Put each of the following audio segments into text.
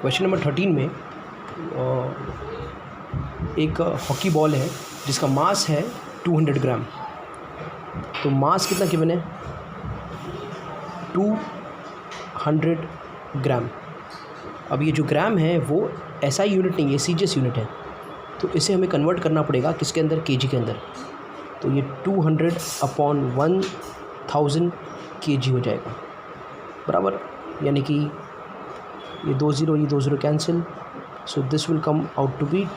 Question number 13 में एक hockey ball है जिसका मास है 200 ग्राम। तो मास कितना गिवन है? 200 ग्राम। अब ये जो ग्राम है वो SI यूनिट नहीं है, CGS यूनिट है। तो इसे हमें कन्वर्ट करना पड़ेगा किसके अंदर? kg के अंदर। तो ये 200/1000 kg हो जाएगा, बराबर। यानी कि ये 2 0 cancel, so this will come out to be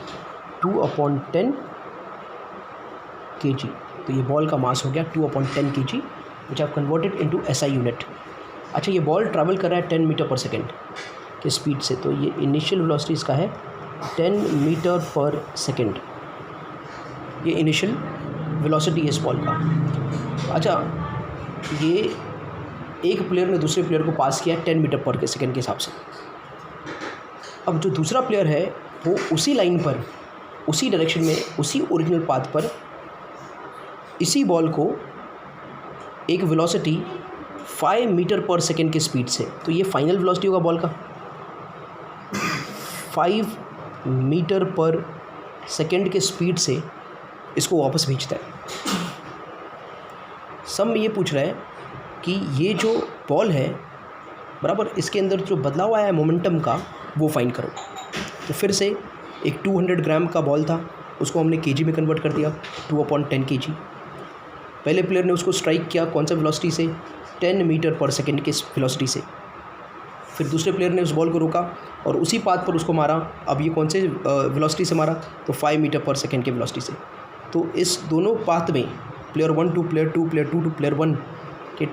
2/10 kg। तो ये बॉल का मास हो गया 2/10 kg, which have converted into SI unit. अच्छा, ये बॉल ट्रैवल कर रहा है 10 मीटर पर सेकेंड के स्पीड से। तो ये इनिशियल वेलोसिटी इसका है 10 मीटर पर सेकेंड। ये इनिशियल वेलोसिटी है इस बॉल का। अच्छा, ये एक प्लेयर ने दूसरे प्लेयर को पास किया 10 मीटर पर सेकेंड के हिसाब से। अब जो दूसरा प्लेयर है वो उसी लाइन पर, उसी डायरेक्शन में, उसी ओरिजिनल पाथ पर इसी बॉल को एक वेलोसिटी 5 मीटर पर सेकेंड की स्पीड से, तो ये फाइनल वेलोसिटी होगा बॉल का 5 मीटर पर सेकेंड के स्पीड से इसको वापस भेजता है। सब में ये पूछ रहा है कि ये जो बॉल है, बराबर, इसके अंदर जो बदलाव आया है मोमेंटम का वो फाइंड करो। तो फिर से एक 200 ग्राम का बॉल था, उसको हमने kg में कन्वर्ट कर दिया 2/10 kg। पहले प्लेयर ने उसको स्ट्राइक किया कौन सा वेलोसिटी से? 10 मीटर पर सेकेंड के वेलोसिटी से। फिर दूसरे प्लेयर ने उस बॉल को रोका और उसी पाथ पर उसको मारा। अब ये कौन से वेलोसिटी से मारा? तो 5 मीटर पर सेकेंड के वेलोसिटी से। तो इस दोनों पाथ में player 1 to player 2, player 2 to player 1 के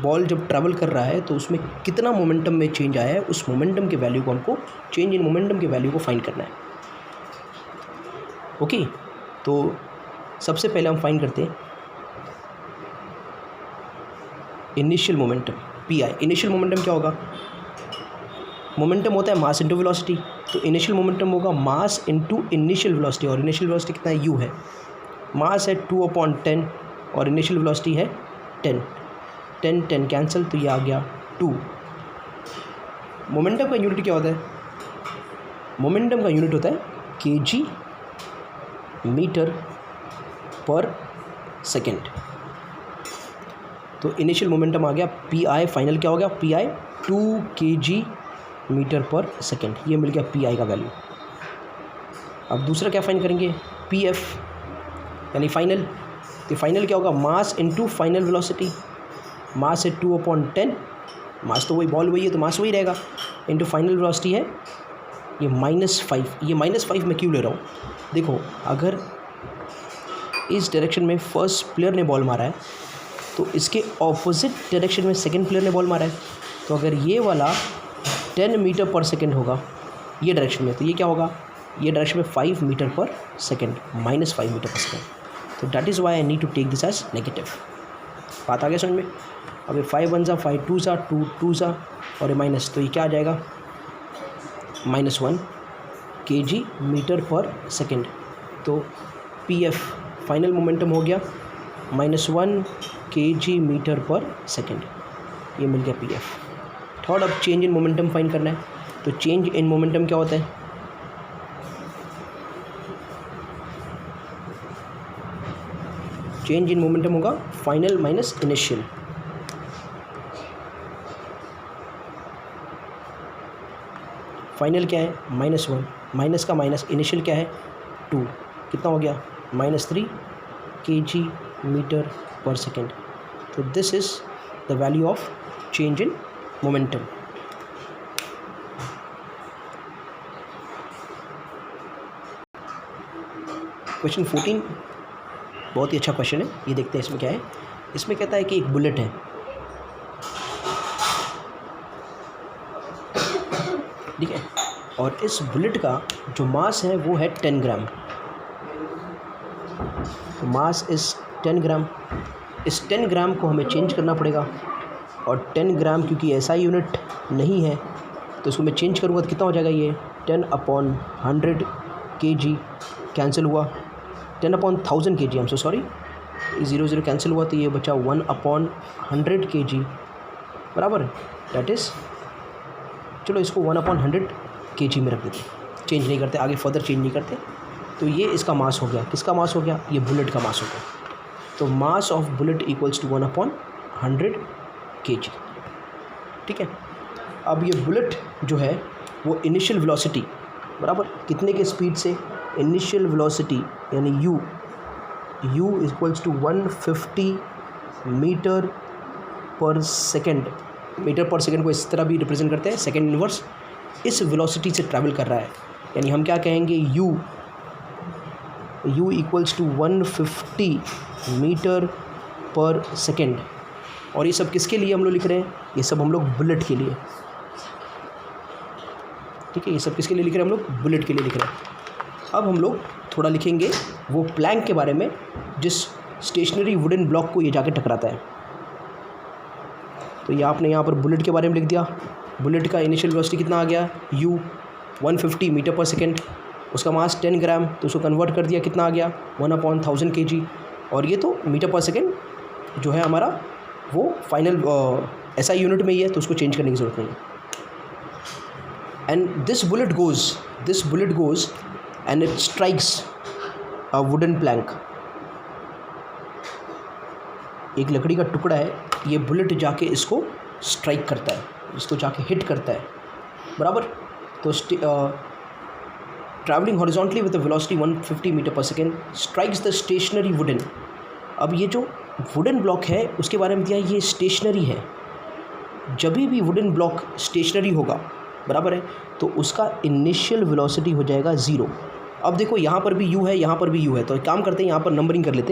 बॉल जब ट्रैवल कर रहा है तो उसमें कितना मोमेंटम में चेंज आया है, उस मोमेंटम के वैल्यू को हमको, चेंज इन मोमेंटम के वैल्यू को फाइंड करना है। ओके, तो सबसे पहले हम फाइंड करते हैं initial momentum, PI। Initial momentum क्या होगा? मोमेंटम होता है मास इंटू वेलोसिटी। तो इनिशियल मोमेंटम होगा मास इंटू इनिशियल वेलोसिटी, और इनिशियल वेलोसिटी कितना है? U है। मास है 2/10 और इनिशियल वेलोसिटी है 10। 10 कैंसिल, तो ये आ गया 2। मोमेंटम का यूनिट क्या होता है? मोमेंटम का यूनिट होता है kg मीटर पर सेकेंड। तो इनिशियल मोमेंटम आ गया PI, फाइनल क्या हो गया? PI 2 kg metre per second. ये मिल गया PI का वैल्यू। अब दूसरा क्या फाइंड करेंगे? PF यानी फाइनल। तो फाइनल क्या होगा? Mass into final velocity. Mass है 2/10, मास तो वही, बॉल वही है तो मास वही रहेगा, इंटू फाइनल वेलोसिटी है ये -5। ये -5 मैं क्यों ले रहा हूँ? देखो, अगर इस डायरेक्शन में फर्स्ट प्लेयर ने बॉल मारा है तो इसके ऑपोजिट डायरेक्शन में सेकंड प्लेयर ने बॉल मारा है। तो अगर ये वाला 10 मीटर पर सेकेंड होगा ये डायरेक्शन में, तो ये क्या होगा? ये डायरेक्शन में 5 metre per second, -5 metre per second. तो that is why I need to take this as negative. बात आ गया समझ में? अब ये 5 1 5 2 2 2 और ये माइनस, तो ये क्या आ जाएगा? -1 kg मीटर पर सेकेंड। तो PF फाइनल मोमेंटम हो गया -1 kg मीटर पर सेकेंड। ये मिल गया PF। थर्ड, अब चेंज इन मोमेंटम फाइंड करना है। तो चेंज इन मोमेंटम क्या होता है? चेंज इन मोमेंटम होगा फाइनल माइनस इनिशियल। फाइनल क्या है? -1, माइनस का माइनस, इनिशियल क्या है? 2। कितना हो गया? -3 kg मीटर पर सेकेंड। तो this is the value of change in momentum. Question 14 बहुत ही अच्छा क्वेश्चन है। ये देखते हैं इसमें क्या है। इसमें कहता है कि एक बुलेट है, ठीक है, और इस बुलेट का जो मास है वो है 10 ग्राम। तो मास इस 10 ग्राम। इस 10 ग्राम को हमें चेंज करना पड़ेगा, और 10 ग्राम क्योंकि SI यूनिट नहीं है तो इसको मैं चेंज करूँगा तो कितना हो जाएगा? ये 10/100 kg कैंसिल हुआ, 10/1000 kg, I am so sorry, 0 0 cancel हुआ, तो ये बचा 1/100 kg, बराबर। दैट इज़, चलो इसको 1/100 kg में रख देते हैं, चेंज नहीं करते, आगे फर्दर चेंज नहीं करते। तो ये इसका मास हो गया, किसका मास हो गया, ये बुलेट का मास हो गया। तो mass of bullet equals to 1/100 kg। ठीक है, अब ये बुलेट जो है वो इनिशियल वेलोसिटी बराबर कितने के स्पीड से, इनिशियल वेलोसिटी यानी u equals to 150 metre per second. Metre per second को इस तरह भी रिप्रेजेंट करते हैं, सेकेंड इनवर्स, इस वेलोसिटी से ट्रैवल कर रहा है। यानी हम क्या कहेंगे, u equals to 150 metre per second. और ये सब किसके लिए हम लोग लिख रहे हैं, ये सब हम लोग बुलेट के लिए। ठीक है, ये सब किसके लिए लिख रहे हैं, हम लोग बुलेट के लिए लिख रहे हैं। अब हम लोग थोड़ा लिखेंगे वो प्लैंक के बारे में जिस स्टेशनरी वुडन ब्लॉक को ये जाके टकराता है। तो ये आपने यहाँ पर बुलेट के बारे में लिख दिया। बुलेट का इनिशियल वेलोसिटी कितना आ गया, u 150 मीटर पर सेकेंड, उसका मास 10 ग्राम, तो उसको कन्वर्ट कर दिया, कितना आ गया 1/1000 kg। और ये तो मीटर पर सेकेंड जो है हमारा वो फाइनल SI यूनिट में ही है, तो उसको चेंज करने की ज़रूरत नहीं है। And this bullet goes and it strikes a wooden plank. एक लकड़ी का टुकड़ा है, ये बुलेट जाके इसको स्ट्राइक करता है, इसको जाके हिट करता है बराबर। तो travelling horizontally with the velocity 150 metre per second strikes the stationary wooden. अब ये जो वुडन ब्लॉक है उसके बारे में दिया, ये स्टेशनरी है। जब भी वुडन ब्लॉक स्टेशनरी होगा बराबर है, तो उसका इनिशियल वेलोसिटी हो जाएगा 0। अब देखो यहाँ पर भी u है, यहाँ पर भी u है, तो एक काम करते हैं, यहाँ पर नंबरिंग कर लेते हैं।